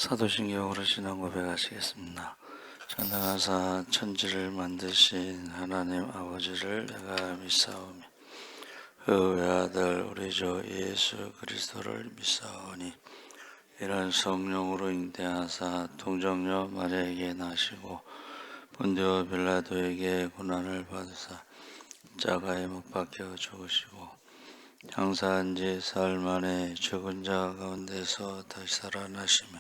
사도신경으로 신앙 고백하시겠습니다. 전능하사 천지를 만드신 하나님 아버지를 내가 믿사오며 그 외아들 우리 주 예수 그리스도를 믿사오니 이런 성령으로 잉태하사 동정녀 마리아에게 나시고 본디오 빌라도에게 고난을 받으사 십자가에 못 박혀 죽으시고 장사한 지 사흘 만에 죽은 자 가운데서 다시 살아나시며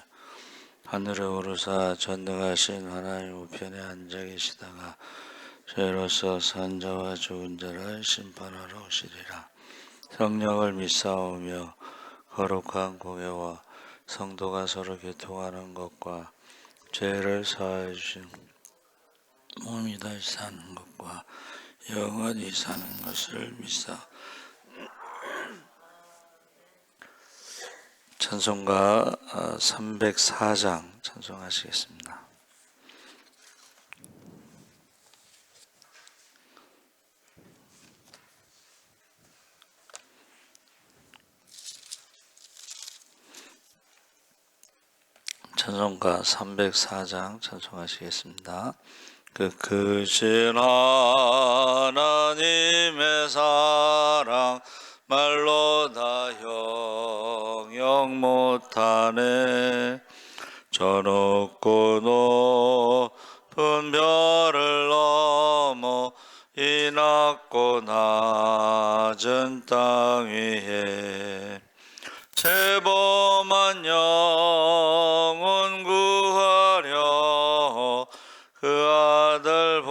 하늘에 오르사 전능하신 하나님 우편에 앉아 계시다가 죄로서 산 자와 죽은 자를 심판하러 오시리라. 성령을 믿사오며 거룩한 공예와 성도가 서로 교통하는 것과 죄를 사하여 주신 몸이 다시 사는 것과 영원히 사는 것을 믿사. 찬송가 304장 찬송하시겠습니다. 찬송가 304장 찬송하시겠습니다. 그 크신 하나님의 사랑 말로 다 형용 못하네. 저 높고 높은 별을 넘어 이 낮고 낮은 땅 위에 죄범한 영혼 구하려 그 아들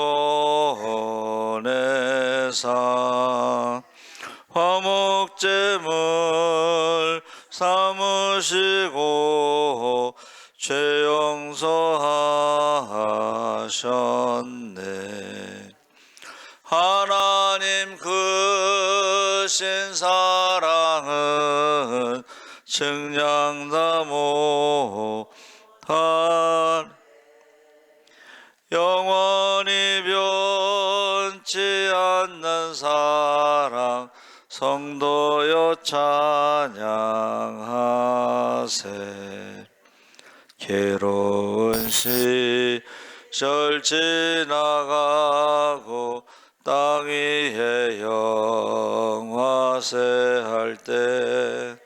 보내사 화목제물 삼으시고 죄 용서하셨네. 하나님 크신 사랑은 측량다 못한 영원히 변치 않는 사랑 성도여 찬양하세. 괴로운 시절 지나가고 땅 위에 영화세할 때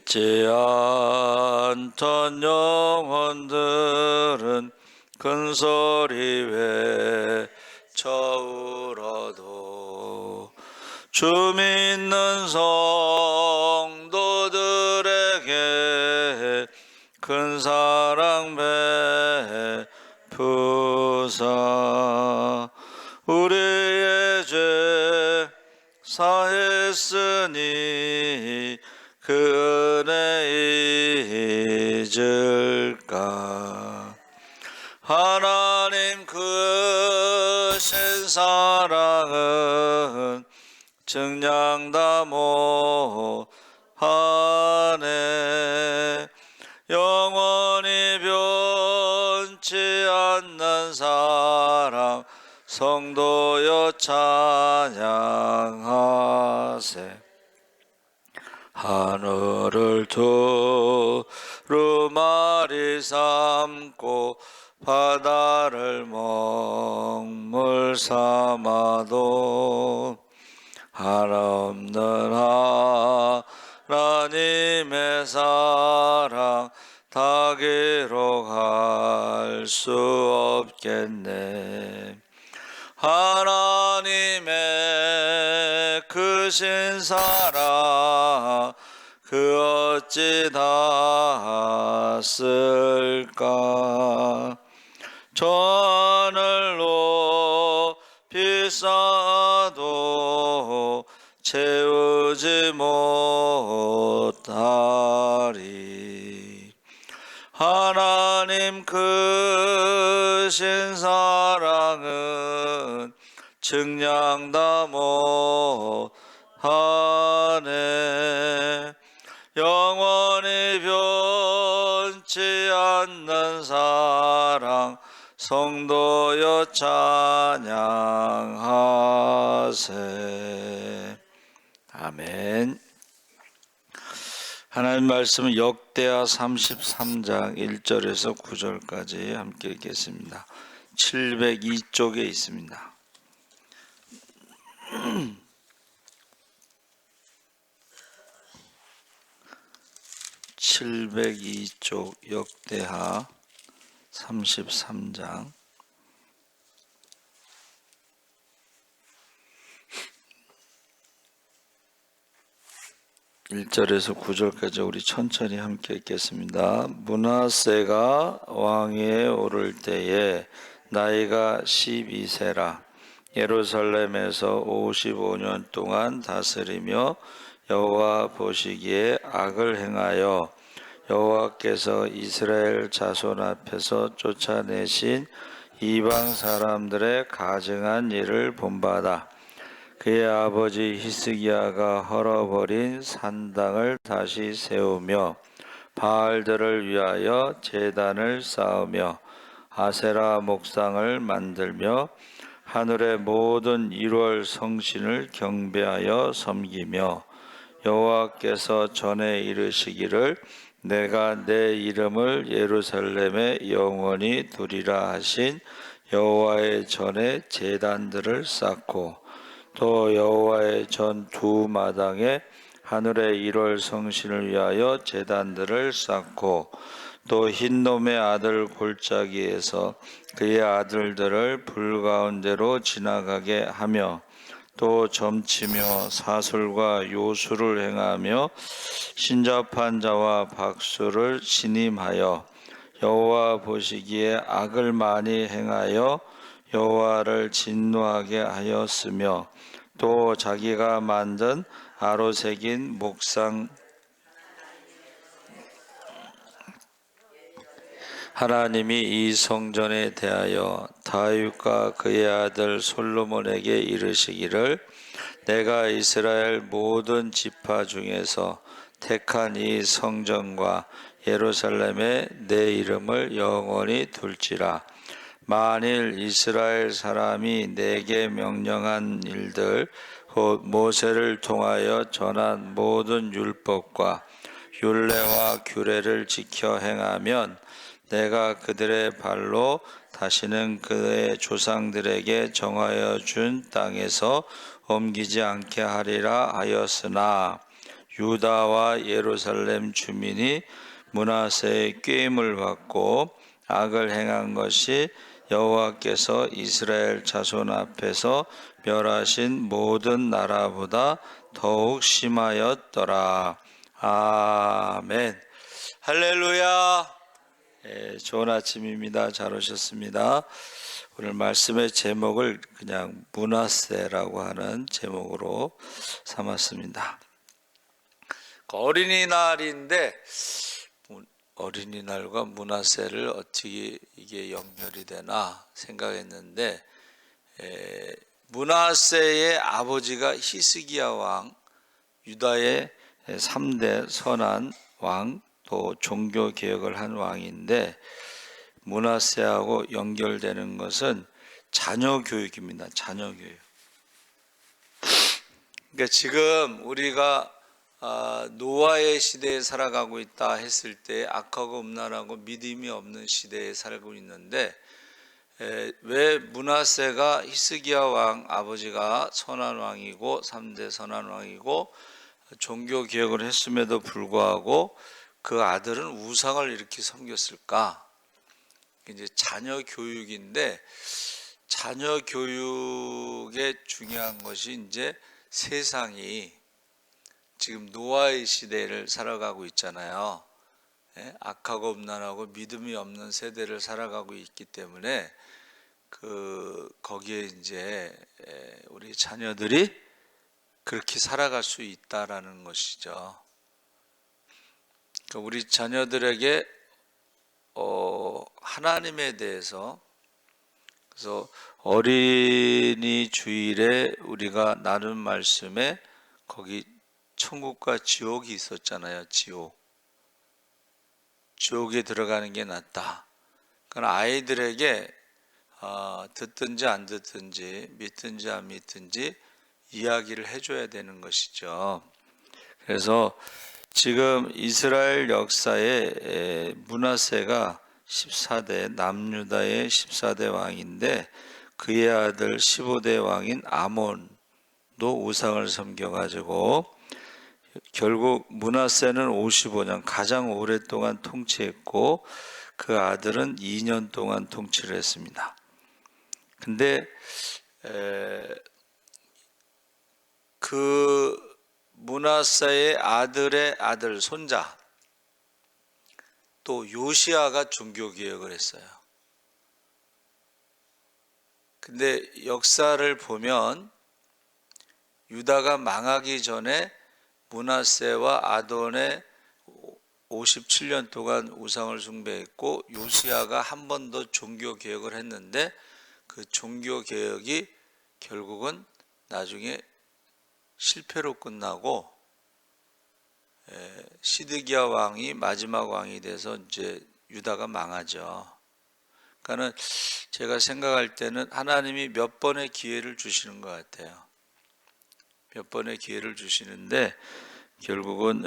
지 않던 영혼들은 큰 소리 외쳐 울어도 주 믿는 성도들에게 큰 사랑 베푸사 우리의 죄 사했으니 그 은혜 잊을까. 하나님 크신 사랑은 측량다 못하네. 영원히 변치 않는 사랑 성도여 찬양하세. 하늘을 두루마리 삼고 바다를 먹물 삼아도 한없는 하나님의 사랑 다 기록할 수 없겠네. 하나님의 크신 사랑 그 어찌 다 쓸까. 저 하늘로 비싸도 채우지 못하리. 하나님 크신 사랑은 측량다 못하네. 영원히 변치 않는 사랑 성도여 찬양하세. 아멘. 하나님 말씀은 역대하 33장 1절에서 9절까지 함께 읽겠습니다. 702쪽에 있습니다. 702쪽 역대하 33장 1절에서 9절까지 우리 천천히 함께 읽겠습니다. 므낫세가 왕위에 오를 때에 나이가 12세라. 예루살렘에서 55년 동안 다스리며 여호와 보시기에 악을 행하여 여호와께서 이스라엘 자손 앞에서 쫓아내신 이방 사람들의 가증한 일을 본받아 그의 아버지 히스기야가 헐어버린 산당을 다시 세우며 바알들을 위하여 제단을 쌓으며 아세라 목상을 만들며 하늘의 모든 1월 성신을 경배하여 섬기며 여호와께서 전에 이르시기를 내가 내 이름을 예루살렘에 영원히 두리라 하신 여호와의 전에 제단들을 쌓고 또 여호와의 전 두 마당에 하늘의 1월 성신을 위하여 제단들을 쌓고 또 흰놈의 아들 골짜기에서 그의 아들들을 불 가운데로 지나가게 하며 또 점치며 사술과 요술을 행하며 신접한 자와 박수를 신임하여 여호와 보시기에 악을 많이 행하여 여호와를 진노하게 하였으며 또 자기가 만든 아로새긴 목상 하나님이 이 성전에 대하여 다윗과 그의 아들 솔로몬에게 이르시기를 내가 이스라엘 모든 지파 중에서 택한 이 성전과 예루살렘에 내 이름을 영원히 둘지라. 만일 이스라엘 사람이 내게 명령한 일들 곧 모세를 통하여 전한 모든 율법과 율례와 규례를 지켜 행하면 내가 그들의 발로 다시는 그의 조상들에게 정하여 준 땅에서 옮기지 않게 하리라 하였으나 유다와 예루살렘 주민이 므낫세의 꾀임을 받고 악을 행한 것이 여호와께서 이스라엘 자손 앞에서 멸하신 모든 나라보다 더욱 심하였더라. 아멘. 할렐루야. 좋은 아침입니다. 잘 오셨습니다. 오늘 말씀의 제목을 그냥 므낫세라고 하는 제목으로 삼았습니다. 어린이날인데 어린이날과 므낫세를 어떻게 이게 연결이 되나 생각했는데 므낫세의 아버지가 히스기야 왕, 유다의 3대 선한 왕, 또 종교 개혁을 한 왕인데 므낫세하고 연결되는 것은 자녀 교육입니다. 자녀 교육. 그러니까 지금 우리가 노아의 시대에 살아가고 있다 했을 때 악하고 음란하고 믿음이 없는 시대에 살고 있는데 왜 므낫세가 히스기야 왕 아버지가 선한 왕이고 3대 선한 왕이고 종교 개혁을 했음에도 불구하고 그 아들은 우상을 이렇게 섬겼을까? 이제 자녀 교육인데 자녀 교육의 중요한 것이 이제 세상이 지금 노아의 시대를 살아가고 있잖아요. 악하고 음란하고 믿음이 없는 세대를 살아가고 있기 때문에 거기에 이제 우리 자녀들이 그렇게 살아갈 수 있다라는 것이죠. 우리 자녀들에게 하나님에 대해서 그래서 어린이 주일에 우리가 나눈 말씀에 거기 천국과 지옥이 있었잖아요. 지옥에 들어가는 게 낫다. 그러니까 아이들에게 듣든지 안 듣든지 믿든지 안 믿든지 이야기를 해줘야 되는 것이죠. 그래서 지금 이스라엘 역사에 므낫세가 14대 남유다의 14대 왕인데 그의 아들 15대 왕인 아몬도 우상을 섬겨가지고 결국 므낫세는 55년 가장 오랫동안 통치했고 그 아들은 2년 동안 통치를 했습니다. 근데 그 므낫세의 아들의 아들 손자 또 요시야가 종교개혁을 했어요. 근데 역사를 보면 유다가 망하기 전에 므낫세와 아돈의 57년 동안 우상을 숭배했고 요시야가 한 번 더 종교개혁을 했는데 그 종교개혁이 결국은 나중에 실패로 끝나고 시드기야 왕이 마지막 왕이 돼서 이제 유다가 망하죠. 그러니까는 제가 생각할 때는 하나님이 몇 번의 기회를 주시는 것 같아요. 몇 번의 기회를 주시는데 결국은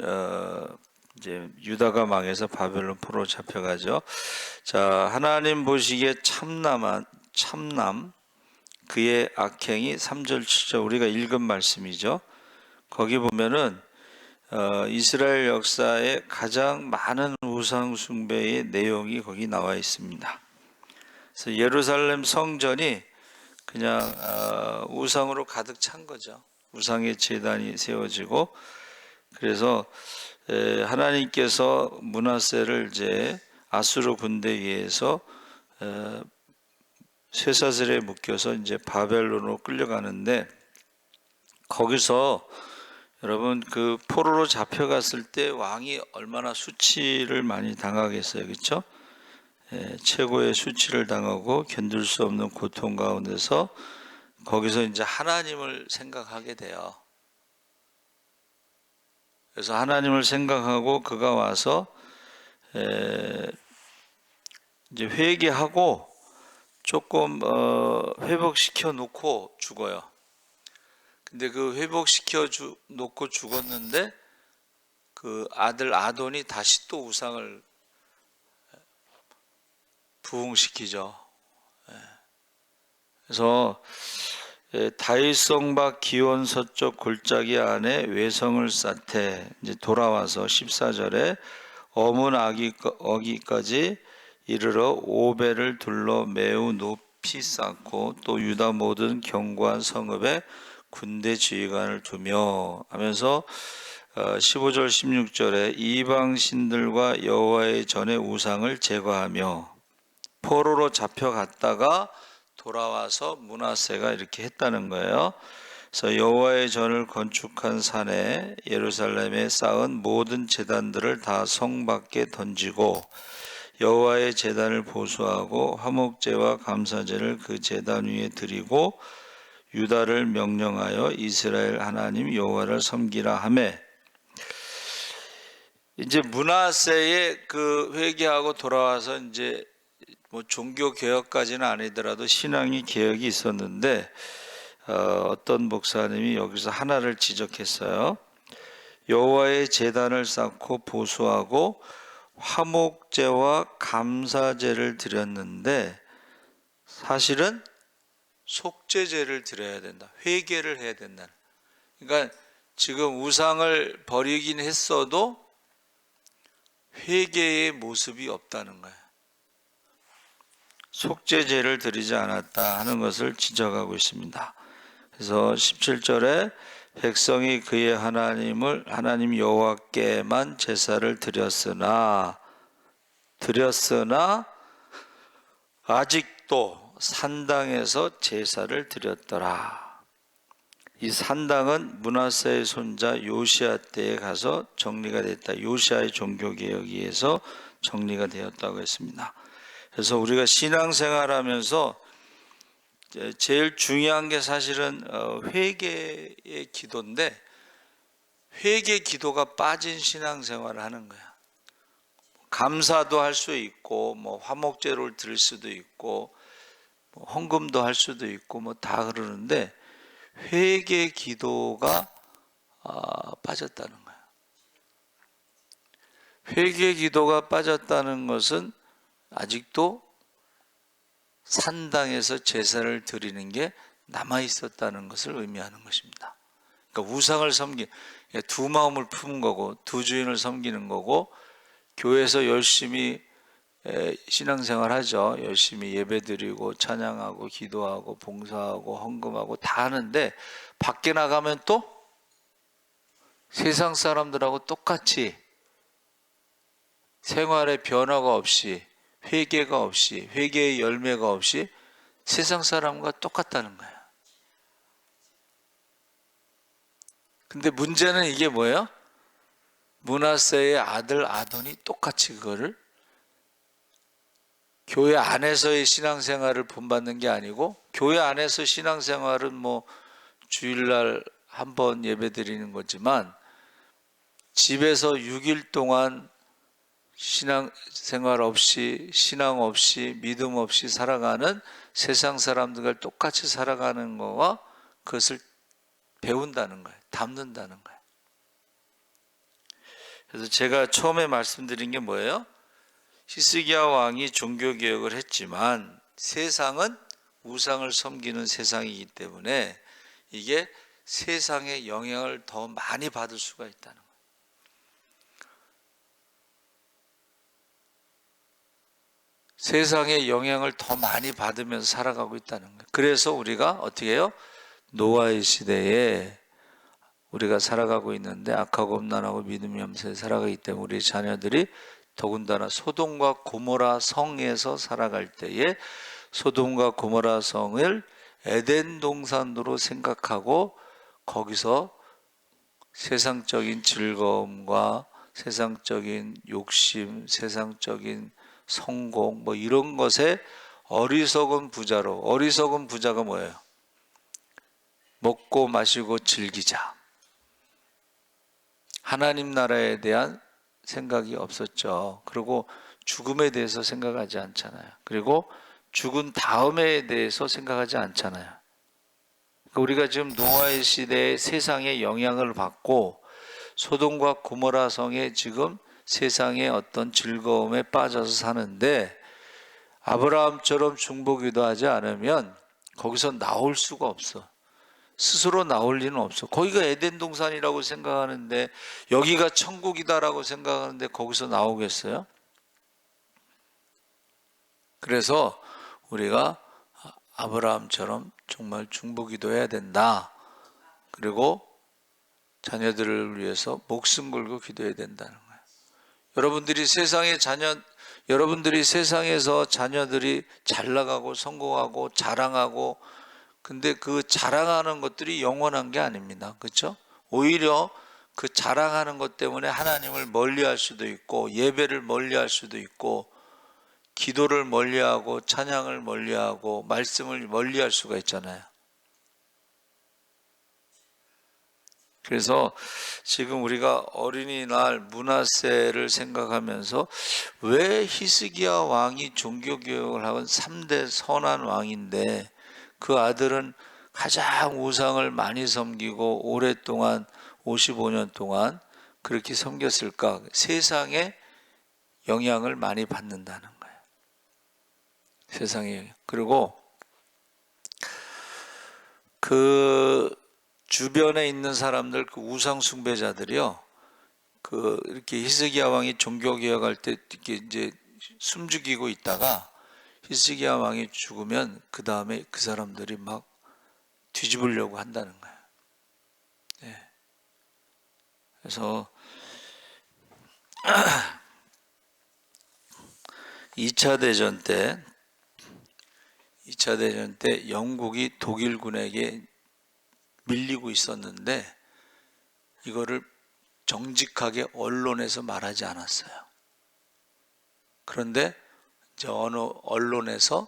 이제 유다가 망해서 바벨론 포로 잡혀가죠. 자, 하나님 보시기에 참남 그의 악행이 3절 7절 우리가 읽은 말씀이죠. 거기 보면은 이스라엘 역사에 가장 많은 우상 숭배의 내용이 거기 나와 있습니다. 그래서 예루살렘 성전이 그냥 우상으로 가득 찬 거죠. 우상의 제단이 세워지고 그래서 하나님께서 므낫세를 이제 아수르 군대에 의해서 쇠사슬에 묶여서 이제 바벨론으로 끌려가는데 거기서 여러분 그 포로로 잡혀갔을 때 왕이 얼마나 수치를 많이 당하겠어요, 그렇죠? 최고의 수치를 당하고 견딜 수 없는 고통 가운데서 거기서 이제 하나님을 생각하게 돼요. 그래서 하나님을 생각하고 그가 와서 이제 회개하고 조금 회복시켜 놓고 죽어요. 근데 그 회복시켜 놓고 죽었는데 그 아들 아돈이 다시 또 우상을 부흥시키죠. 그래서 다윗성 밖 기온 서쪽 골짜기 안에 외성을 쌓되 이제 돌아와서 14절에 어문 어기까지 이르러 오벨을 둘러 매우 높이 쌓고 또 유다 모든 견고한 성읍에 군대 지휘관을 두며 하면서 15절 16절에 이방 신들과 여호와의 전의 우상을 제거하며 포로로 잡혀갔다가 돌아와서 므낫세가 이렇게 했다는 거예요. 그래서 여호와의 전을 건축한 산에 예루살렘에 쌓은 모든 제단들을 다 성 밖에 던지고 여호와의 제단을 보수하고 화목제와 감사제를 그 제단 위에 드리고 유다를 명령하여 이스라엘 하나님 여호와를 섬기라 하매 이제 므낫세의 그 회개하고 돌아와서 이제 뭐 종교 개혁까지는 아니더라도 신앙이 개혁이 있었는데 어떤 목사님이 여기서 하나를 지적했어요. 여호와의 제단을 쌓고 보수하고 화목제와 감사제를 드렸는데 사실은 속죄제를 드려야 된다. 회개를 해야 된다. 그러니까 지금 우상을 버리긴 했어도 회개의 모습이 없다는 거예요. 속죄제를 드리지 않았다 하는 것을 지적하고 있습니다. 그래서 17절에 백성이 그의 하나님 여호와께만 제사를 드렸으나 아직도 산당에서 제사를 드렸더라. 이 산당은 므낫세의 손자 요시야 때에 가서 정리가 됐다. 요시야의 종교개혁에 의해서 정리가 되었다고 했습니다. 그래서 우리가 신앙생활하면서 제일 중요한 게 사실은 회개의 기도인데 회개 기도가 빠진 신앙생활을 하는 거야. 감사도 할 수 있고 뭐 화목제를 드릴 수도 있고 뭐 헌금도 할 수도 있고 뭐 다 그러는데 회개 기도가 빠졌다는 거야. 회개 기도가 빠졌다는 것은 아직도 산당에서 제사를 드리는 게 남아 있었다는 것을 의미하는 것입니다. 그러니까 우상을 두 마음을 품은 거고, 두 주인을 섬기는 거고, 교회에서 열심히 신앙생활 하죠. 열심히 예배드리고 찬양하고 기도하고 봉사하고 헌금하고 다 하는데, 밖에 나가면 또 세상 사람들하고 똑같이 생활의 변화가 없이, 회개가 없이, 회개의 열매가 없이 세상 사람과 똑같다는 거예요. 근데 문제는 이게 뭐예요? 므낫세의 아들 아돈이 똑같이 그거를 교회 안에서의 신앙생활을 본받는 게 아니고, 교회 안에서 신앙생활은 뭐 주일날 한 번 예배 드리는 거지만, 집에서 6일 동안 신앙생활 없이, 신앙 없이, 믿음 없이 살아가는 세상 사람들과 똑같이 살아가는 거와 그것을 배운다는 거예요. 담는다는 거예요. 그래서 제가 처음에 말씀드린 게 뭐예요? 히스기야 왕이 종교개혁을 했지만 세상은 우상을 섬기는 세상이기 때문에 이게 세상의 영향을 더 많이 받을 수가 있다는 거예요. 세상의 영향을 더 많이 받으면서 살아가고 있다는 거예요. 그래서 우리가 어떻게 해요? 노아의 시대에 우리가 살아가고 있는데 악하고 음란하고 믿음이 없는 살아가기 때문에 우리 자녀들이 더군다나 소돔과 고모라 성에서 살아갈 때에 소돔과 고모라 성을 에덴 동산으로 생각하고 거기서 세상적인 즐거움과 세상적인 욕심, 세상적인 성공 뭐 이런 것에 어리석은 부자로, 어리석은 부자가 뭐예요? 먹고 마시고 즐기자. 하나님 나라에 대한 생각이 없었죠. 그리고 죽음에 대해서 생각하지 않잖아요. 그리고 죽은 다음에 대해서 생각하지 않잖아요. 그러니까 우리가 지금 노아의 시대에 세상의 영향을 받고 소돔과 고모라 성에 지금 세상의 어떤 즐거움에 빠져서 사는데, 아브라함처럼 중보기도하지 않으면 거기서 나올 수가 없어. 스스로 나올 리는 없어. 거기가 에덴 동산이라고 생각하는데, 여기가 천국이다라고 생각하는데 거기서 나오겠어요? 그래서 우리가 아브라함처럼 정말 중보기도해야 된다. 그리고 자녀들을 위해서 목숨 걸고 기도해야 된다는 거예요. 여러분들이 세상에서 자녀들이 잘 나가고 성공하고 자랑하고, 근데 그 자랑하는 것들이 영원한 게 아닙니다. 그렇죠? 오히려 그 자랑하는 것 때문에 하나님을 멀리할 수도 있고, 예배를 멀리할 수도 있고, 기도를 멀리하고, 찬양을 멀리하고, 말씀을 멀리할 수가 있잖아요. 그래서 지금 우리가 어린이날 므낫세를 생각하면서 왜 히스기야 왕이 종교개혁을 하건 3대 선한 왕인데 그 아들은 가장 우상을 많이 섬기고 오랫동안 55년 동안 그렇게 섬겼을까? 세상의 영향을 많이 받는다는 거예요. 세상의 영향. 그리고 그 주변에 있는 사람들, 그 우상 숭배자들이요, 그 이렇게 히스기야 왕이 종교 개혁할 때 이렇게 이제 숨죽이고 있다가 히스기야 왕이 죽으면 그 다음에 그 사람들이 막 뒤집으려고 한다는 거예요. 네. 그래서 2차 대전 때 영국이 독일군에게 밀리고 있었는데 이거를 정직하게 언론에서 말하지 않았어요. 그런데 이제 어느 언론에서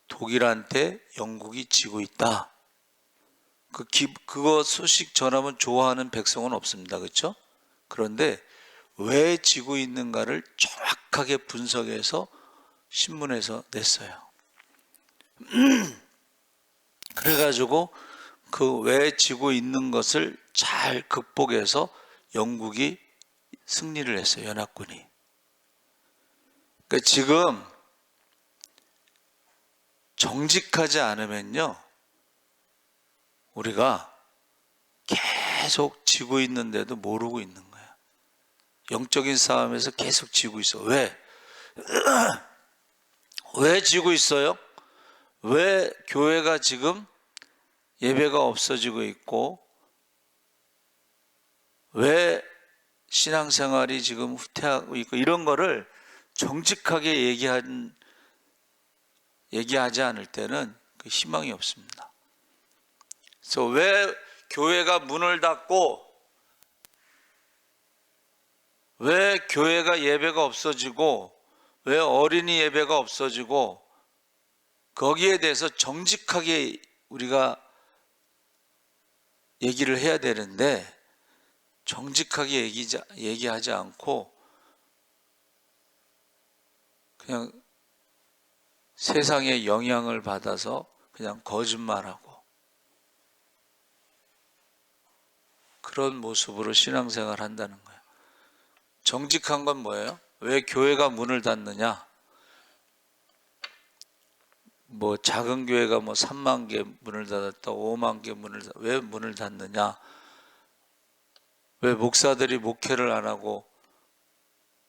독일한테 영국이 지고 있다. 그거 소식 전하면 좋아하는 백성은 없습니다. 그렇죠? 그런데 왜 지고 있는가를 정확하게 분석해서 신문에서 냈어요. 그래가지고 그 왜 지고 있는 것을 잘 극복해서 영국이 승리를 했어요. 연합군이. 그러니까 지금 정직하지 않으면요, 우리가 계속 지고 있는데도 모르고 있는 거야. 영적인 싸움에서 계속 지고 있어. 왜? 왜 지고 있어요? 왜 교회가 지금 예배가 없어지고 있고, 왜 신앙생활이 지금 후퇴하고 있고, 이런 거를 정직하게 얘기하지 않을 때는 그 희망이 없습니다. 그래서 왜 교회가 문을 닫고, 왜 교회가 예배가 없어지고, 왜 어린이 예배가 없어지고, 거기에 대해서 정직하게 우리가 얘기를 해야 되는데, 정직하게 얘기하지 않고 그냥 세상의 영향을 받아서 그냥 거짓말하고 그런 모습으로 신앙생활을 한다는 거예요. 정직한 건 뭐예요? 왜 교회가 문을 닫느냐? 뭐 작은 교회가 뭐 3만 개 문을 닫았다, 5만 개 문을 닫았다. 왜 문을 닫느냐? 왜 목사들이 목회를 안 하고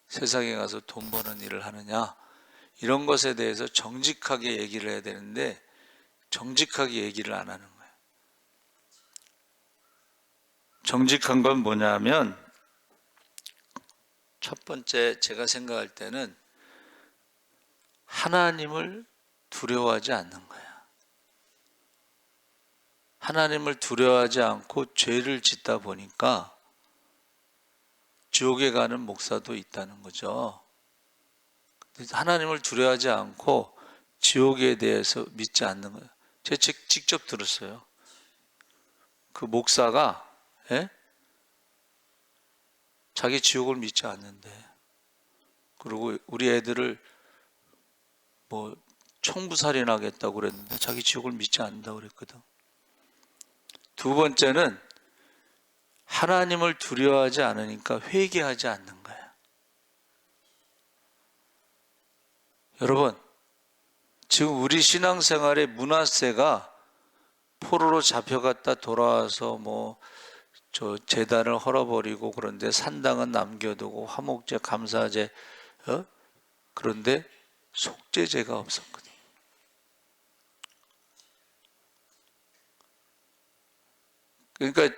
세상에 가서 돈 버는 일을 하느냐? 이런 것에 대해서 정직하게 얘기를 해야 되는데 정직하게 얘기를 안 하는 거예요. 정직한 건 뭐냐면, 첫 번째 제가 생각할 때는 하나님을 두려워하지 않는 거야. 하나님을 두려워하지 않고 죄를 짓다 보니까 지옥에 가는 목사도 있다는 거죠. 하나님을 두려워하지 않고 지옥에 대해서 믿지 않는 거예요. 제가 직접 들었어요. 그 목사가 자기 지옥을 믿지 않는데, 그리고 우리 애들을 뭐 총부살인하겠다고 그랬는데 자기 지옥을 믿지 않는다고 그랬거든. 두 번째는 하나님을 두려워하지 않으니까 회개하지 않는 거야. 여러분, 지금 우리 신앙생활의 문화세가 포로로 잡혀갔다 돌아와서 뭐 저 제단을 헐어버리고, 그런데 산당은 남겨두고 화목제, 감사제, 그런데 속죄제가 없었거든. 그러니까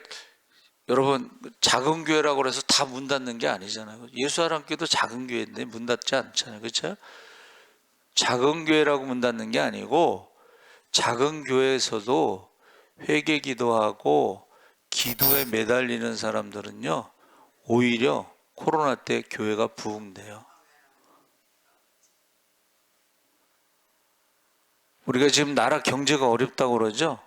여러분, 작은 교회라고 해서 다 문 닫는 게 아니잖아요. 예수아람교도 작은 교회인데 문 닫지 않잖아요. 그렇죠? 작은 교회라고 문 닫는 게 아니고, 작은 교회에서도 회개 기도하고 기도에 매달리는 사람들은요, 오히려 코로나 때 교회가 부흥돼요. 우리가 지금 나라 경제가 어렵다고 그러죠?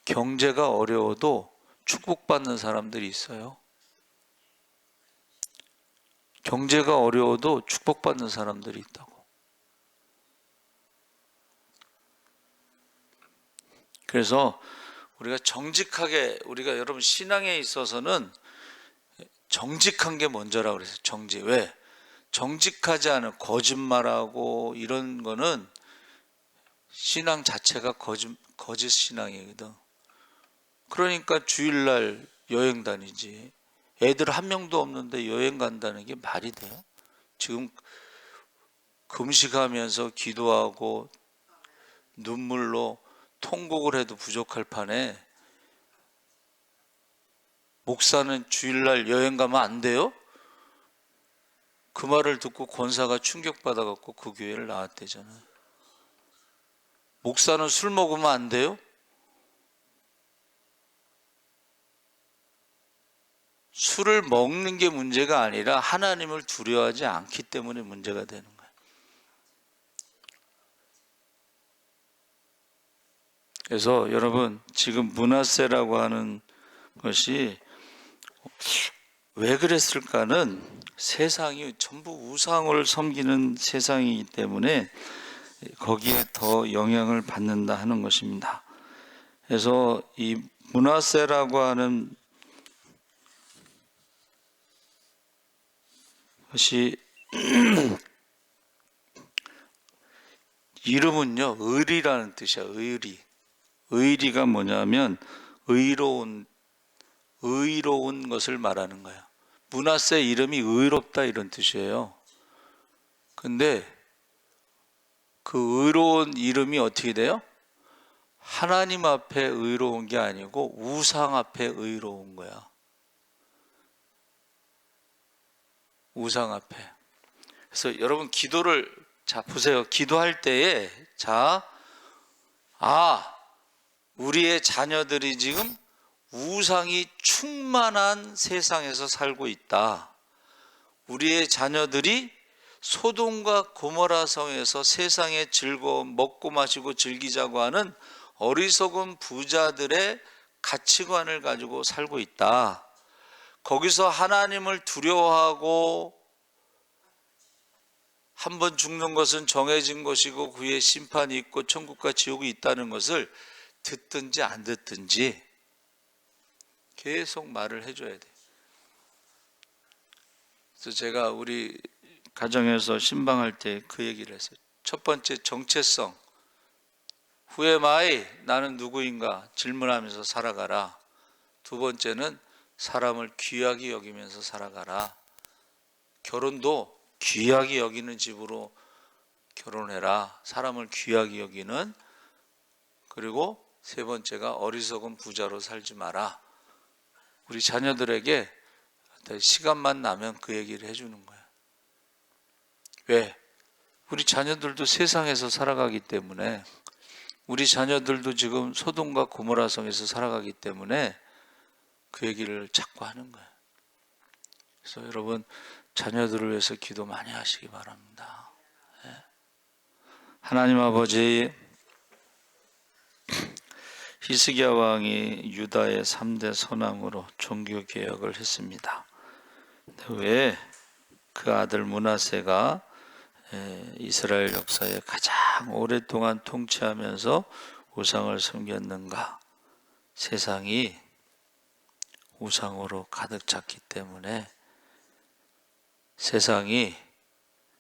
경제가 어려워도 축복받는 사람들이 있어요. 경제가 어려워도 축복받는 사람들이 있다고. 그래서 우리가 정직하게, 우리가 여러분 신앙에 있어서는 정직한 게 먼저라고 그랬어요. 정직. 왜? 정직하지 않은 거짓말하고 이런 거는 신앙 자체가 거짓 신앙이거든. 그러니까 주일날 여행 다니지. 애들 한 명도 없는데 여행 간다는 게 말이 돼요? 지금 금식하면서 기도하고 눈물로 통곡을 해도 부족할 판에 목사는 주일날 여행 가면 안 돼요? 그 말을 듣고 권사가 충격받아갖고 그 교회를 나왔대잖아요. 목사는 술 먹으면 안 돼요? 술을 먹는 게 문제가 아니라 하나님을 두려워하지 않기 때문에 문제가 되는 거예요. 그래서 여러분, 지금 므낫세라고 하는 것이 왜 그랬을까는, 세상이 전부 우상을 섬기는 세상이기 때문에 거기에 더 영향을 받는다 하는 것입니다. 그래서 이 므낫세라고 하는 그것이 이름은요, 의리라는 뜻이야. 의리가 뭐냐면 의로운 것을 말하는 거야. 므낫세 이름이 의롭다 이런 뜻이에요. 근데 그 의로운 이름이 어떻게 돼요? 하나님 앞에 의로운 게 아니고 우상 앞에 의로운 거야. 우상 앞에. 그래서 여러분 기도를 보세요. 기도할 때에 우리의 자녀들이 지금 우상이 충만한 세상에서 살고 있다. 우리의 자녀들이 소돔과 고모라 성에서 세상의 즐거움 먹고 마시고 즐기자고 하는 어리석은 부자들의 가치관을 가지고 살고 있다. 거기서 하나님을 두려워하고 한 번 죽는 것은 정해진 것이고 그의 심판이 있고 천국과 지옥이 있다는 것을 듣든지 안 듣든지 계속 말을 해줘야 돼. 그래서 제가 우리 가정에서 신방할 때 그 얘기를 했어요. 첫 번째 정체성. Who am I? 나는 누구인가? 질문하면서 살아가라. 두 번째는 사람을 귀하게 여기면서 살아가라. 결혼도 귀하게 여기는 집으로 결혼해라. 사람을 귀하게 여기는. 그리고 세 번째가 어리석은 부자로 살지 마라. 우리 자녀들에게 시간만 나면 그 얘기를 해주는 거야. 왜? 우리 자녀들도 세상에서 살아가기 때문에, 우리 자녀들도 지금 소돔과 고모라 성에서 살아가기 때문에 그 얘기를 자꾸 하는 거야. 그래서 여러분 자녀들을 위해서 기도 많이 하시기 바랍니다. 하나님 아버지, 히스기야 왕이 유다의 3대 선왕으로 종교개혁을 했습니다. 왜 그 아들 므낫세가 이스라엘 역사에 가장 오랫동안 통치하면서 우상을 섬겼는가? 세상이 우상으로 가득 찼기 때문에 세상이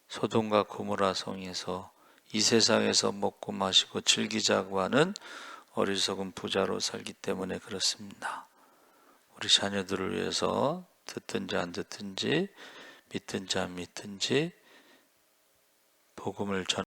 소돔과 고모라 성에서 이 세상에서 먹고 마시고 즐기자고 하는 어리석은 부자로 살기 때문에 그렇습니다. 우리 자녀들을 위해서 듣든지 안 듣든지 믿든지 안 믿든지 복음을